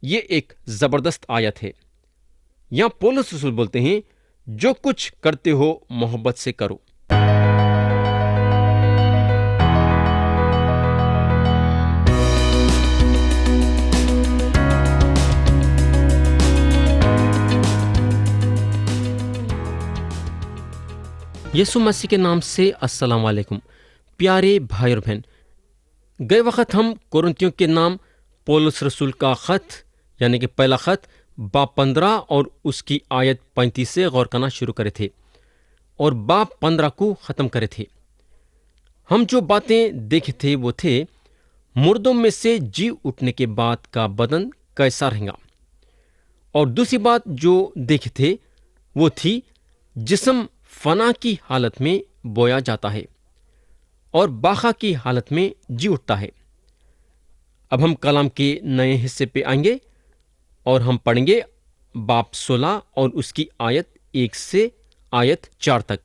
یہ ایک زبردست آیت ہے۔ یہاں پولس رسول بولتے ہیں جو کچھ کرتے ہو محبت سے کرو۔ یسوع مسیح کے نام سے السلام علیکم پیارے بھائی اور بہن۔ گئے وقت ہم کورنتھیوں کے نام پولس رسول کا خط یعنی کہ پہلا خط باب 15 اور اس کی آیت 35 سے غور کرنا شروع کرے تھے اور باب 15 کو ختم کرے تھے۔ ہم جو باتیں دیکھے تھے وہ تھے مردوں میں سے جی اٹھنے کے بعد کا بدن کیسا رہے گا، اور دوسری بات جو دیکھے تھے وہ تھی جسم فنا کی حالت میں بویا جاتا ہے اور باقا کی حالت میں جی اٹھتا ہے۔ اب ہم کلام کے نئے حصے پہ آئیں گے اور ہم پڑھیں گے باب 16 اور اس کی آیت 1 سے آیت 4 تک۔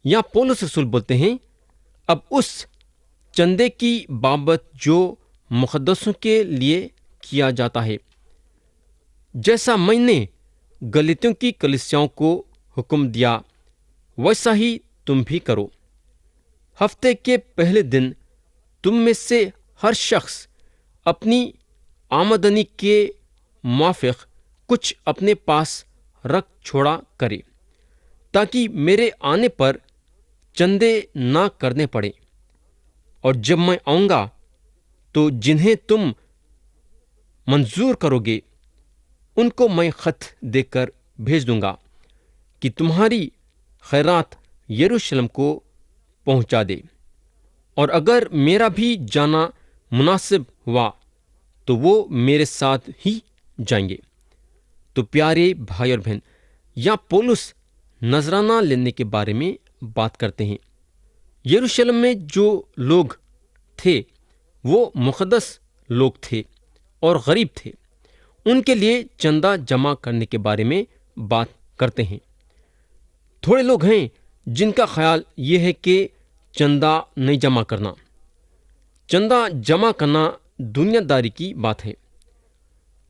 یہاں پولس رسول بولتے ہیں اب اس چندے کی بابت جو مقدسوں کے لیے کیا جاتا ہے، جیسا میں نے گلاطیوں کی کلیسیاؤں کو حکم دیا ویسا ہی تم بھی کرو۔ ہفتے کے پہلے دن تم میں سے ہر شخص اپنی آمدنی کے موافق کچھ اپنے پاس رکھ چھوڑا کرے، تاکہ میرے آنے پر چندے نہ کرنے پڑے، اور جب میں آؤں گا تو جنہیں تم منظور کرو گے ان کو میں خط دے کر بھیج دوں گا کہ تمہاری خیرات یروشلم کو پہنچا دے، اور اگر میرا بھی جانا مناسب ہوا تو وہ میرے ساتھ ہی جائیں گے۔ تو پیارے بھائی اور بہن، یا پولس نذرانہ لینے کے بارے میں بات کرتے ہیں۔ یروشلم میں جو لوگ تھے وہ مقدس لوگ تھے اور غریب تھے، ان کے لیے چندہ جمع کرنے کے بارے میں بات کرتے ہیں۔ تھوڑے لوگ ہیں جن کا خیال یہ ہے کہ چندہ نہیں جمع کرنا، چندہ جمع کرنا دنیا داری کی بات ہے۔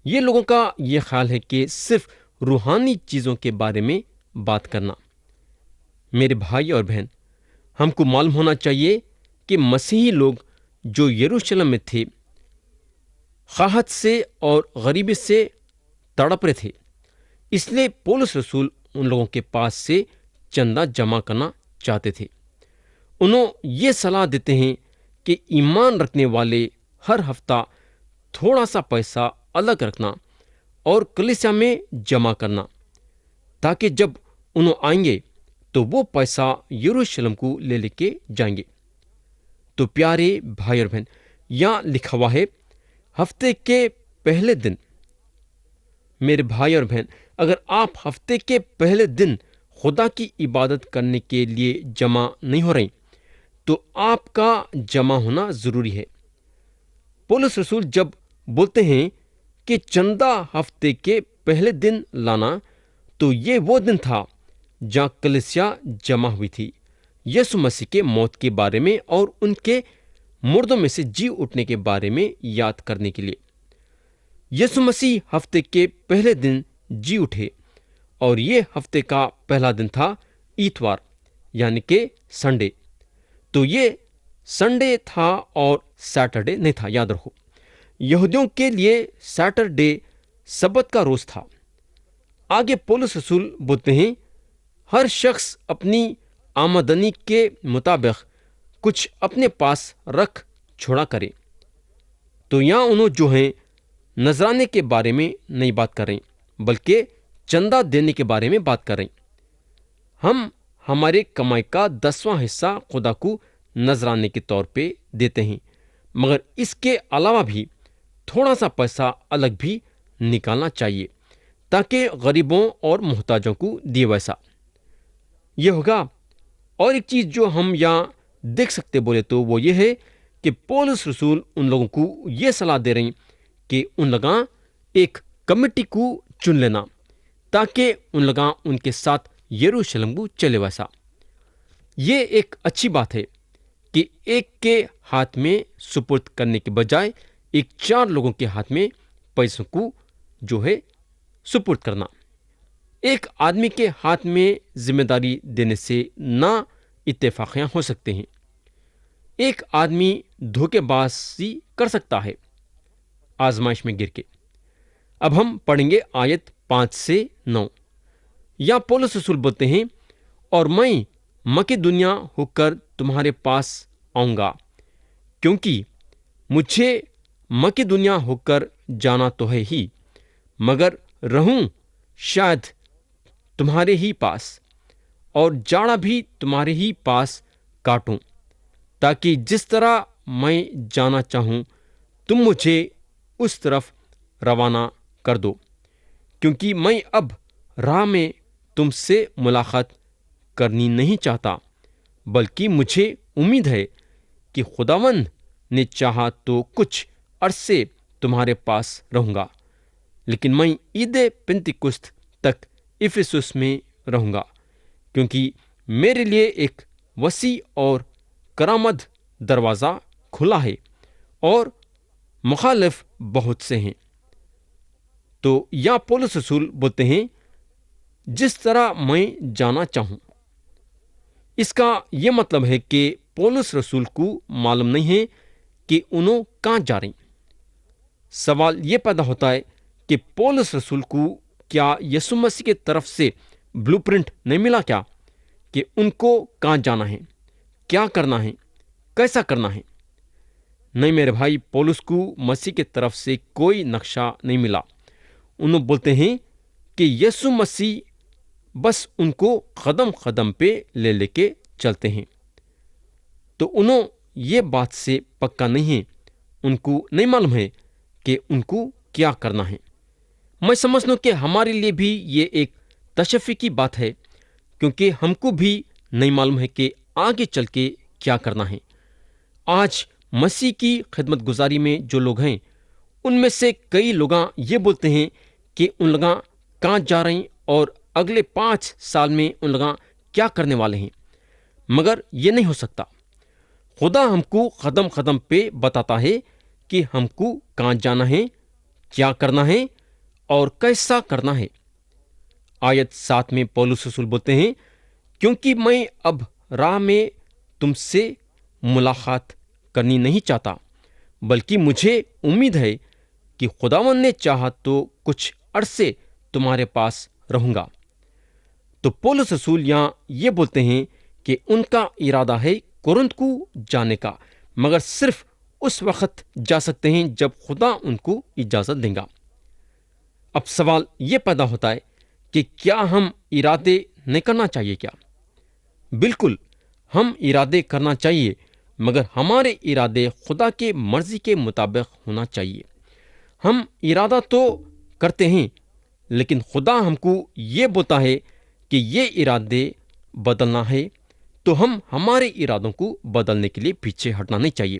یہ لوگوں کا یہ خیال ہے کہ صرف روحانی چیزوں کے بارے میں بات کرنا۔ میرے بھائی اور بہن، ہم کو معلوم ہونا چاہیے کہ مسیحی لوگ جو یروشلم میں تھے قحط سے اور غریبی سے تڑپ رہے تھے، اس لیے پولس رسول ان لوگوں کے پاس سے چندہ جمع کرنا چاہتے تھے۔ انہوں یہ صلاح دیتے ہیں کہ ایمان رکھنے والے ہر ہفتہ تھوڑا سا پیسہ الگ رکھنا اور کلیسیا میں جمع کرنا، تاکہ جب انہوں آئیں گے تو وہ پیسہ یروشلم کو لے کے جائیں گے۔ تو پیارے بھائی اور بہن، یہاں لکھا ہوا ہے ہفتے کے پہلے دن۔ میرے بھائی اور بہن، اگر آپ ہفتے کے پہلے دن خدا کی عبادت کرنے کے لیے جمع نہیں ہو رہے تو آپ کا جمع ہونا ضروری ہے۔ پولس رسول جب بولتے ہیں کہ چندہ ہفتے کے پہلے دن لانا، تو یہ وہ دن تھا جہاں کلیسیا جمع ہوئی تھی یسوع مسیح کے موت کے بارے میں اور ان کے مردوں میں سے جی اٹھنے کے بارے میں یاد کرنے کے لیے۔ یسوع مسیح ہفتے کے پہلے دن جی اٹھے، اور یہ ہفتے کا پہلا دن تھا اتوار یعنی کہ سنڈے۔ تو یہ سنڈے تھا اور سیٹرڈے نہیں تھا، یاد رکھو۔ یہودیوں کے لیے سیٹرڈے سبت کا روز تھا۔ آگے پولس رسول بولتے ہیں ہر شخص اپنی آمدنی کے مطابق کچھ اپنے پاس رکھ چھوڑا کرے۔ تو یہاں انہوں جو ہیں نذرانے کے بارے میں نہیں بات کر رہے بلکہ چندہ دینے کے بارے میں بات کر رہے ہیں۔ ہم ہمارے کمائی کا 10واں حصہ خدا کو نذرانے کے طور پہ دیتے ہیں، مگر اس کے علاوہ بھی تھوڑا سا پیسہ الگ بھی نکالنا چاہیے تاکہ غریبوں اور محتاجوں کو دیے ویسا یہ ہوگا۔ اور ایک چیز جو ہم یہاں دیکھ سکتے بولے تو وہ یہ ہے کہ پولس رسول ان لوگوں کو یہ صلاح دے رہے ہیں کہ ان لوگاں ایک کمیٹی کو چن لینا تاکہ ان لوگاں ان کے ساتھ یروشلم کو چلے ویسا۔ یہ ایک اچھی بات ہے کہ ایک کے ہاتھ میں سپرد کرنے کے بجائے ایک 4 لوگوں کے ہاتھ میں پیسوں کو جو ہے سپرد کرنا۔ ایک آدمی کے ہاتھ میں ذمہ داری دینے سے نہ اتفاقیاں ہو سکتے ہیں۔ ایک آدمی دھوکے بازی کر سکتا ہے آزمائش میں گر کے۔ اب ہم پڑھیں گے آیت 5 سے 9۔ یا پولس رسول بولتے ہیں، اور میں مکی دنیا ہو کر تمہارے پاس آؤں گا، کیونکہ مجھے مکی دنیا ہو کر جانا تو ہے ہی، مگر رہوں شاید تمہارے ہی پاس، اور جاڑا بھی تمہارے ہی پاس کاٹوں، تاکہ جس طرح میں جانا چاہوں تم مجھے اس طرف روانہ کر دو، کیونکہ میں اب راہ میں تم سے ملاقات کرنی نہیں چاہتا، بلکہ مجھے امید ہے کہ خداوند نے چاہا تو کچھ عرصے تمہارے پاس رہوں گا، لیکن میں عید پنتیکست تک افسس میں رہوں گا، کیونکہ میرے لیے ایک وسیع اور کرامد دروازہ کھلا ہے اور مخالف بہت سے ہیں۔ تو یا پولس رسول بولتے ہیں جس طرح میں جانا چاہوں۔ اس کا یہ مطلب ہے کہ پولس رسول کو معلوم نہیں ہے کہ انہوں کہاں جا رہے ہیں۔ سوال یہ پیدا ہوتا ہے کہ پولس رسول کو کیا یسوع مسیح کی طرف سے بلو پرنٹ نہیں ملا کیا کہ ان کو کہاں جانا ہے، کیا کرنا ہے، کیسا کرنا ہے؟ نہیں میرے بھائی، پولس کو مسیح کی طرف سے کوئی نقشہ نہیں ملا۔ انہوں بولتے ہیں کہ یسوع مسیح بس ان کو قدم قدم پہ لے کے چلتے ہیں۔ تو انہوں یہ بات سے پکا نہیں ہے، ان کو نہیں معلوم ہے کہ ان کو کیا کرنا ہے۔ میں سمجھتا ہوں کہ ہمارے لیے بھی یہ ایک تشفی کی بات ہے، کیونکہ ہم کو بھی نہیں معلوم ہے کہ آگے چل کے کیا کرنا ہے۔ آج مسیح کی خدمت گزاری میں جو لوگ ہیں، ان میں سے کئی لوگاں یہ بولتے ہیں کہ ان لوگاں کہاں جا رہے ہیں اور اگلے 5 سال میں ان لوگاں کیا کرنے والے ہیں، مگر یہ نہیں ہو سکتا۔ خدا ہم کو قدم قدم پہ بتاتا ہے کہ ہم کو کہاں جانا ہے، کیا کرنا ہے اور کیسا کرنا ہے۔ آیت 7 میں پولس رسول بولتے ہیں، کیونکہ میں اب راہ میں تم سے ملاقات کرنی نہیں چاہتا، بلکہ مجھے امید ہے کہ خداوند نے چاہا تو کچھ عرصے تمہارے پاس رہوں گا۔ تو پولس رسول یہاں یہ بولتے ہیں کہ ان کا ارادہ ہے کورنت کو جانے کا، مگر صرف اس وقت جا سکتے ہیں جب خدا ان کو اجازت دیں گا۔ اب سوال یہ پیدا ہوتا ہے کہ کیا ہم ارادے نہیں کرنا چاہیے کیا؟ بالکل، ہم ارادے کرنا چاہیے، مگر ہمارے ارادے خدا کے مرضی کے مطابق ہونا چاہیے۔ ہم ارادہ تو کرتے ہیں، لیکن خدا ہم کو یہ بولتا ہے کہ یہ ارادے بدلنا ہے، تو ہم ہمارے ارادوں کو بدلنے کے لیے پیچھے ہٹنا نہیں چاہیے۔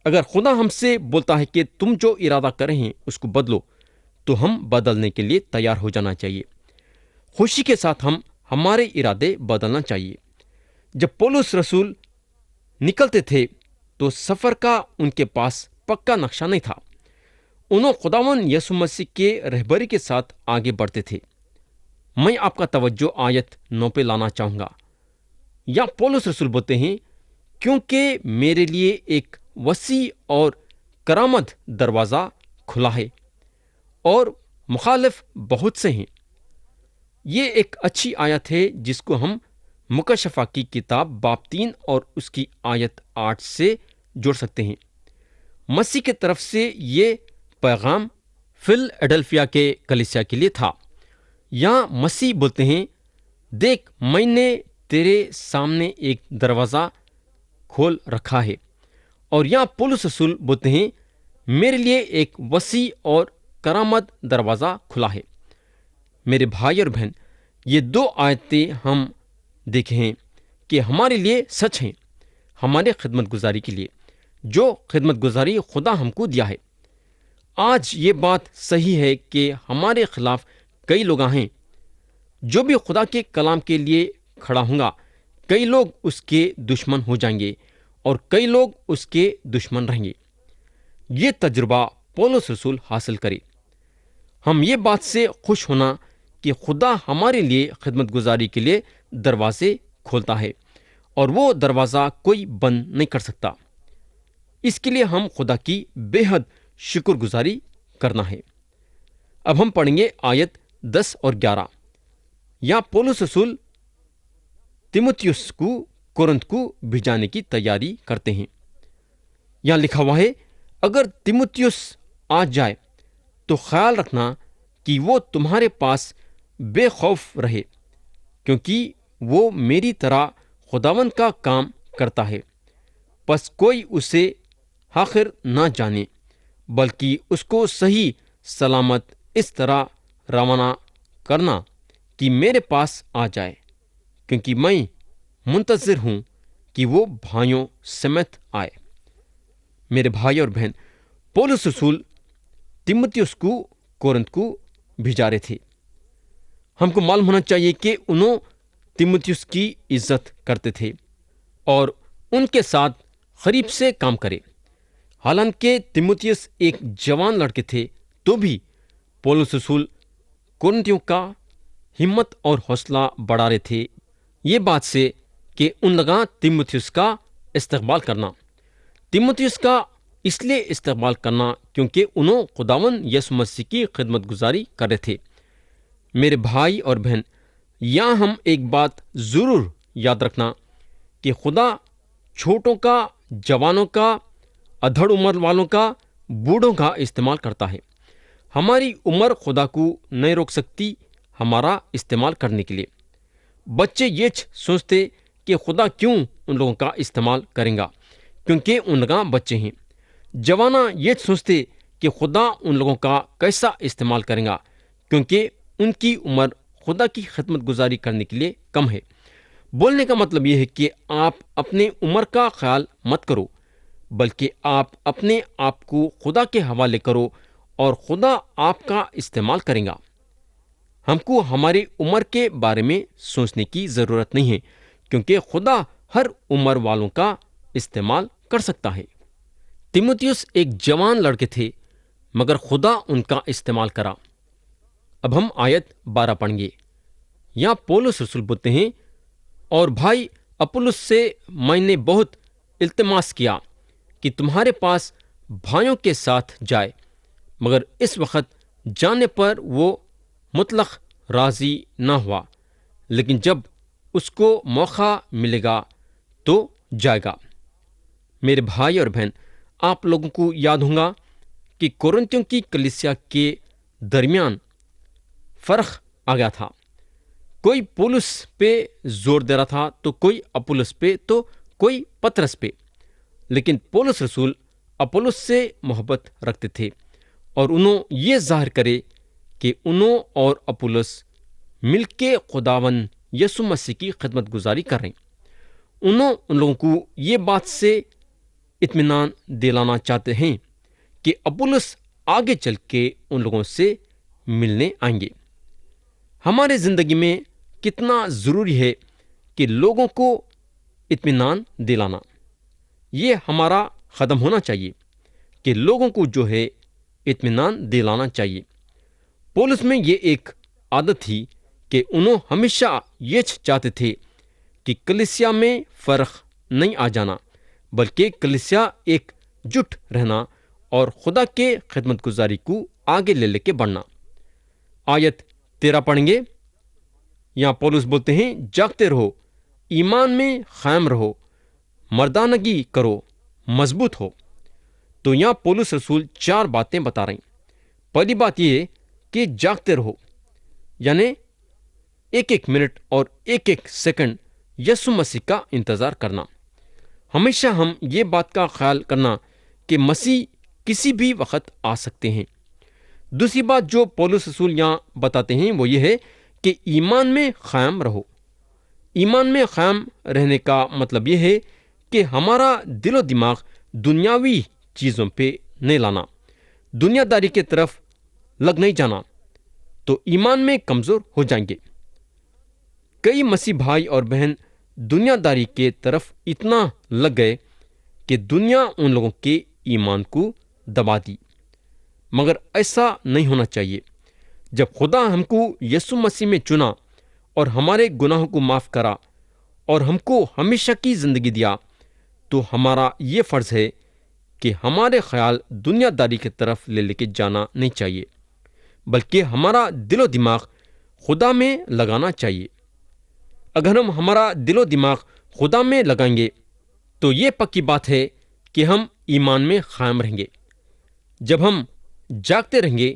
اگر خدا ہم سے بولتا ہے کہ تم جو ارادہ کرے ہیں اس کو بدلو، تو ہم بدلنے کے لیے تیار ہو جانا چاہیے۔ خوشی کے ساتھ ہم ہمارے ارادے بدلنا چاہیے۔ جب پولس رسول نکلتے تھے تو سفر کا ان کے پاس پکا نقشہ نہیں تھا۔ انہوں خداوند یسوع مسیح کے رہبری کے ساتھ آگے بڑھتے تھے۔ میں آپ کا توجہ آیت 9 پہ لانا چاہوں گا۔ یا پولس رسول بولتے ہیں، کیونکہ میرے لیے ایک وسیع اور کرامد دروازہ کھلا ہے اور مخالف بہت سے ہیں۔ یہ ایک اچھی آیت ہے جس کو ہم مکاشفہ کی کتاب باب 3 اور اس کی آیت 8 سے جوڑ سکتے ہیں۔ مسیح کی طرف سے یہ پیغام فیلڈیلفیا کے کلیسیا کے لیے تھا۔ یہاں مسیح بولتے ہیں، دیکھ میں نے تیرے سامنے ایک دروازہ کھول رکھا ہے، اور یہاں پولس رسول بولتے ہیں میرے لیے ایک وسیع اور کرامد دروازہ کھلا ہے۔ میرے بھائی اور بہن، یہ 2 آیتیں ہم دیکھے ہیں کہ ہمارے لیے سچ ہیں، ہمارے خدمت گزاری کے لیے، جو خدمت گزاری خدا ہم کو دیا ہے۔ آج یہ بات صحیح ہے کہ ہمارے خلاف کئی لوگ ہیں۔ جو بھی خدا کے کلام کے لیے کھڑا ہوں گا، کئی لوگ اس کے دشمن ہو جائیں گے اور کئی لوگ اس کے دشمن رہیں گے۔ یہ تجربہ پولس رسول حاصل کرے۔ ہم یہ بات سے خوش ہونا کہ خدا ہمارے لیے خدمت گزاری کے لیے دروازے کھولتا ہے اور وہ دروازہ کوئی بند نہیں کر سکتا۔ اس کے لیے ہم خدا کی بے حد شکر گزاری کرنا ہے۔ اب ہم پڑھیں گے آیت 10 اور 11۔ یا پولس رسول تیموتھیوس کو کورنتھ کو بھیجانے کی تیاری کرتے ہیں۔ یہاں لکھا ہوا ہے، اگر تیموتھیوس آ جائے تو خیال رکھنا کہ وہ تمہارے پاس بے خوف رہے، کیونکہ وہ میری طرح خداوند کا کام کرتا ہے۔ پس کوئی اسے حاقر نہ جانے، بلکہ اس کو صحیح سلامت اس طرح روانہ کرنا کہ میرے پاس آ جائے، کیونکہ میں منتظر ہوں کہ وہ بھائیوں سمیت آئے۔ میرے بھائی اور بہن، پولس رسول تیموتھیوس کو کورنتھ کو بھیجا رہے تھے۔ ہم کو معلوم ہونا چاہیے کہ انہوں تیموتھیوس کی عزت کرتے تھے اور ان کے ساتھ قریب سے کام کرے۔ حالانکہ تیموتھیوس ایک جوان لڑکے تھے، تو بھی پولس رسول کورنتھیوں کا ہمت اور حوصلہ بڑھا رہے تھے، یہ بات سے کہ ان لگا تیموتھیوس کا استقبال کرنا۔ تیموتھیوس کا اس لیے استقبال کرنا کیونکہ انہوں خداوند یسوع مسیح کی خدمت گزاری کر رہے تھے۔ میرے بھائی اور بہن، یہاں ہم ایک بات ضرور یاد رکھنا کہ خدا چھوٹوں کا، جوانوں کا، ادھڑ عمر والوں کا، بوڑھوں کا استعمال کرتا ہے۔ ہماری عمر خدا کو نہیں روک سکتی ہمارا استعمال کرنے کے لیے۔ بچے یہ سوچتے کہ خدا کیوں ان لوگوں کا استعمال کریں گا، کیونکہ ان لوگاں بچے ہیں۔ جوانا یہ سوچتے کہ خدا ان لوگوں کا کیسا استعمال کریں گا، کیونکہ ان کی عمر خدا کی خدمت گزاری کرنے کے لیے کم ہے۔ بولنے کا مطلب یہ ہے کہ آپ اپنے عمر کا خیال مت کرو، بلکہ آپ اپنے آپ کو خدا کے حوالے کرو اور خدا آپ کا استعمال کرے گا۔ ہم کو ہماری عمر کے بارے میں سوچنے کی ضرورت نہیں ہے، کیونکہ خدا ہر عمر والوں کا استعمال کر سکتا ہے۔ تیموتھیوس ایک جوان لڑکے تھے، مگر خدا ان کا استعمال کرا۔ اب ہم آیت 12 پڑھیں گے۔ یہاں پولس رسول بولتے ہیں، اور بھائی اپولس سے میں نے بہت التماس کیا کہ تمہارے پاس بھائیوں کے ساتھ جائے، مگر اس وقت جانے پر وہ مطلق راضی نہ ہوا، لیکن جب اس کو موقع ملے گا تو جائے گا۔ میرے بھائی اور بہن، آپ لوگوں کو یاد ہوگا کہ کورنتھیوں کی کلیسیا کے درمیان فرق آ گیا تھا۔ کوئی پولس پہ زور دے رہا تھا تو کوئی اپولس پہ تو کوئی پترس پہ، لیکن پولس رسول اپولس سے محبت رکھتے تھے اور انہوں یہ ظاہر کرے کہ انہوں اور اپولس مل کے خداوند یسوع مسیح کی خدمت گزاری کر رہے ہیں۔ انہوں ان لوگوں کو یہ بات سے اطمینان دلانا چاہتے ہیں کہ اپولس آگے چل کے ان لوگوں سے ملنے آئیں گے۔ ہمارے زندگی میں کتنا ضروری ہے کہ لوگوں کو اطمینان دلانا۔ یہ ہمارا قدم ہونا چاہیے کہ لوگوں کو جو ہے اطمینان دلانا چاہیے۔ پولس میں یہ ایک عادت تھی کہ انہوں ہمیشہ یہ چاہتے تھے کہ کلیسیا میں فرق نہیں آ جانا، بلکہ کلیسیا ایک جٹ رہنا اور خدا کے خدمت گزاری کو آگے لے کے بڑھنا۔ آیت 13 پڑھیں گے۔ یہاں پولس بولتے ہیں، جاگتے رہو، ایمان میں قائم رہو، مردانگی کرو، مضبوط ہو۔ تو یہاں پولس رسول 4 باتیں بتا رہے ہیں۔ پہلی بات یہ کہ جاگتے رہو، یعنی ایک ایک منٹ اور ایک ایک سیکنڈ یسوع مسیح کا انتظار کرنا۔ ہمیشہ ہم یہ بات کا خیال کرنا کہ مسیح کسی بھی وقت آ سکتے ہیں۔ دوسری بات جو پولس رسول یہاں بتاتے ہیں وہ یہ ہے کہ ایمان میں قائم رہو۔ ایمان میں قائم رہنے کا مطلب یہ ہے کہ ہمارا دل و دماغ دنیاوی چیزوں پہ نہیں لانا، دنیا داری کی طرف لگ نہیں جانا، تو ایمان میں کمزور ہو جائیں گے۔ کئی مسیح بھائی اور بہن دنیا داری کے طرف اتنا لگ گئے کہ دنیا ان لوگوں کے ایمان کو دبا دی۔ مگر ایسا نہیں ہونا چاہیے۔ جب خدا ہم کو یسوع مسیح میں چنا اور ہمارے گناہوں کو معاف کرا اور ہم کو ہمیشہ کی زندگی دیا، تو ہمارا یہ فرض ہے کہ ہمارے خیال دنیا داری کی طرف لے کے جانا نہیں چاہیے، بلکہ ہمارا دل و دماغ خدا میں لگانا چاہیے۔ اگر ہم ہمارا دل و دماغ خدا میں لگائیں گے تو یہ پکی بات ہے کہ ہم ایمان میں قائم رہیں گے۔ جب ہم جاگتے رہیں گے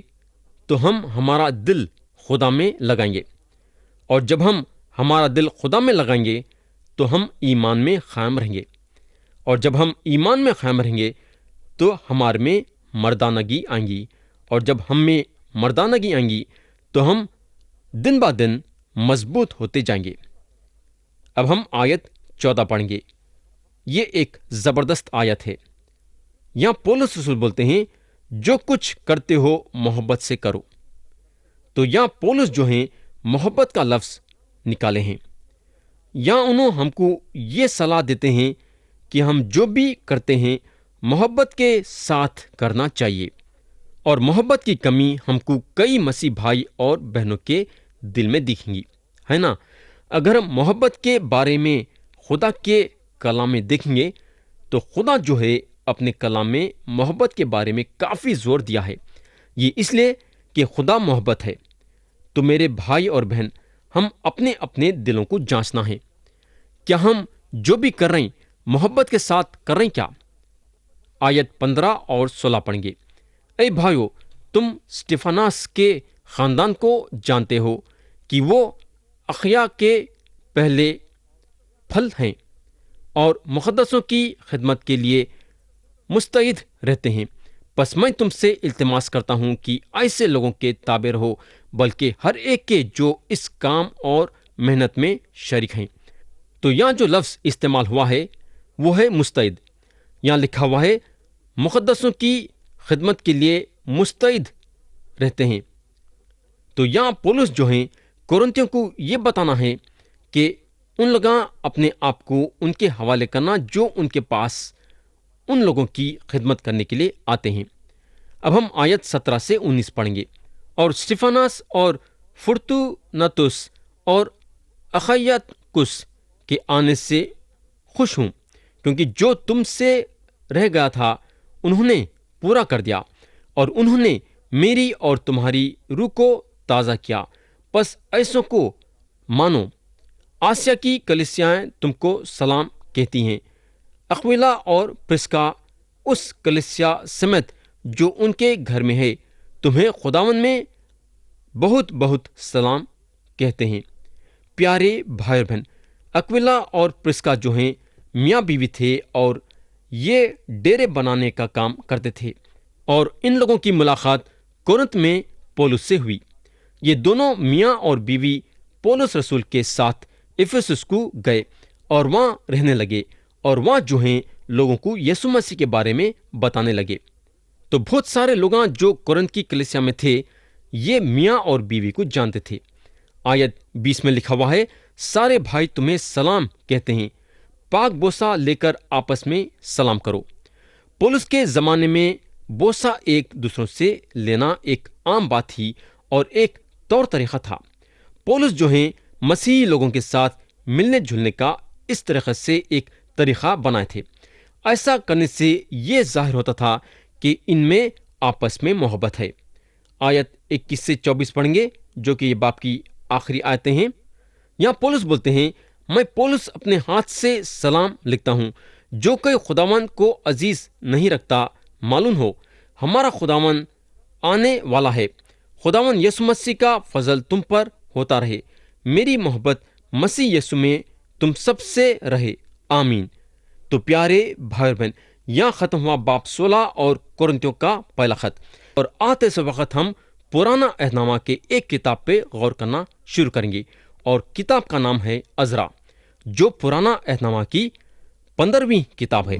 تو ہم ہمارا دل خدا میں لگائیں گے، اور جب ہم ہمارا دل خدا میں لگائیں گے تو ہم ایمان میں قائم رہیں گے، اور جب ہم ایمان میں قائم رہیں گے تو ہمارے میں مردانگی آئیں گی، اور جب ہم میں مردانگی آئیں گی تو ہم دن با دن مضبوط ہوتے جائیں گے۔ اب ہم آیت 14 پڑھیں گے۔ یہ ایک زبردست آیت ہے۔ یہاں پولس رسول بولتے ہیں جو کچھ کرتے ہو محبت سے کرو۔ تو یہاں پولس جو ہیں محبت کا لفظ نکالے ہیں۔ یہاں انہوں ہم کو یہ صلاح دیتے ہیں کہ ہم جو بھی کرتے ہیں محبت کے ساتھ کرنا چاہیے، اور محبت کی کمی ہم کو کئی مسیح بھائی اور بہنوں کے دل میں دکھیں گی، ہے نا؟ اگر ہم محبت کے بارے میں خدا کے کلام میں دیکھیں گے تو خدا جو ہے اپنے کلام میں محبت کے بارے میں کافی زور دیا ہے۔ یہ اس لیے کہ خدا محبت ہے۔ تو میرے بھائی اور بہن، ہم اپنے اپنے دلوں کو جانچنا ہے، کیا ہم جو بھی کر رہے ہیں محبت کے ساتھ کر رہے ہیں کیا؟ آیت 15 اور 16 پڑھیں گے۔ اے بھائیو، تم اسٹیفاناس کے خاندان کو جانتے ہو کہ وہ اخیا کے پہلے پھل ہیں اور مقدسوں کی خدمت کے لیے مستعد رہتے ہیں۔ پس میں تم سے التماس کرتا ہوں کہ ایسے لوگوں کے تابع رہو، بلکہ ہر ایک کے جو اس کام اور محنت میں شریک ہیں۔ تو یہاں جو لفظ استعمال ہوا ہے وہ ہے مستعد۔ یہاں لکھا ہوا ہے مقدسوں کی خدمت کے لیے مستعد رہتے ہیں۔ تو یہاں پولس جو ہیں کورنتھیوں کو یہ بتانا ہے کہ ان لوگاں اپنے آپ کو ان کے حوالے کرنا جو ان کے پاس ان لوگوں کی خدمت کرنے کے لیے آتے ہیں۔ اب ہم آیت 17 سے 19 پڑھیں گے۔ اور اسٹیفاناس اور فرتوناتس اور اخیکس کے آنے سے خوش ہوں، کیونکہ جو تم سے رہ گیا تھا انہوں نے پورا کر دیا، اور انہوں نے میری اور تمہاری روح کو تازہ کیا۔ پس ایسوں کو مانو۔ آسیا کی کلیسیاں تم کو سلام کہتی ہیں۔ اقویلا اور پرسکا اس کلیسیا سمیت جو ان کے گھر میں ہے تمہیں خداوند میں بہت بہت سلام کہتے ہیں۔ پیارے بھائی اور بہن، اقویلا اور پرسکا جو ہیں میاں بیوی تھے اور یہ ڈیرے بنانے کا کام کرتے تھے، اور ان لوگوں کی ملاقات کورنت میں پولس سے ہوئی۔ یہ دونوں میاں اور بیوی پولس رسول کے ساتھ افسس کو گئے اور وہاں رہنے لگے، اور وہاں جو ہیں لوگوں کو یسوع مسیح کے بارے میں بتانے لگے۔ تو بہت سارے لوگاں جو کورنت کی کلیسیا میں تھے یہ میاں اور بیوی کو جانتے تھے۔ آیت 20 میں لکھا ہوا ہے سارے بھائی تمہیں سلام کہتے ہیں، پاک بوسہ لے کر آپس میں سلام کرو۔ پولس کے زمانے میں بوسہ ایک دوسروں سے لینا ایک عام بات تھی اور ایک طور طریقہ تھا۔ پولس جو ہیں مسیحی لوگوں کے ساتھ ملنے جلنے کا اس طریقے سے ایک طریقہ بنائے تھے۔ ایسا کرنے سے یہ ظاہر ہوتا تھا کہ ان میں آپس میں محبت ہے۔ آیت 21 سے 24 پڑھیں گے جو کہ یہ باب کی آخری آیتیں ہیں۔ یہاں پولس بولتے ہیں میں پولس اپنے ہاتھ سے سلام لکھتا ہوں، جو کہ خداوند کو عزیز نہیں رکھتا معلوم ہو، ہمارا خداوند آنے والا ہے۔ خداوند یسوع مسیح کا فضل تم پر ہوتا رہے۔ میری محبت مسیح یسوع میں تم سب سے رہے، آمین۔ تو پیارے بھائی اور بہن، یہاں ختم ہوا باب 16 اور کورنتھیوں کا پہلا خط، اور آتے سے وقت ہم پرانا عہد نامہ کے ایک کتاب پہ غور کرنا شروع کریں گے، اور کتاب کا نام ہے عزرا، جو پرانا عہد نامہ کی 15ویں کتاب ہے۔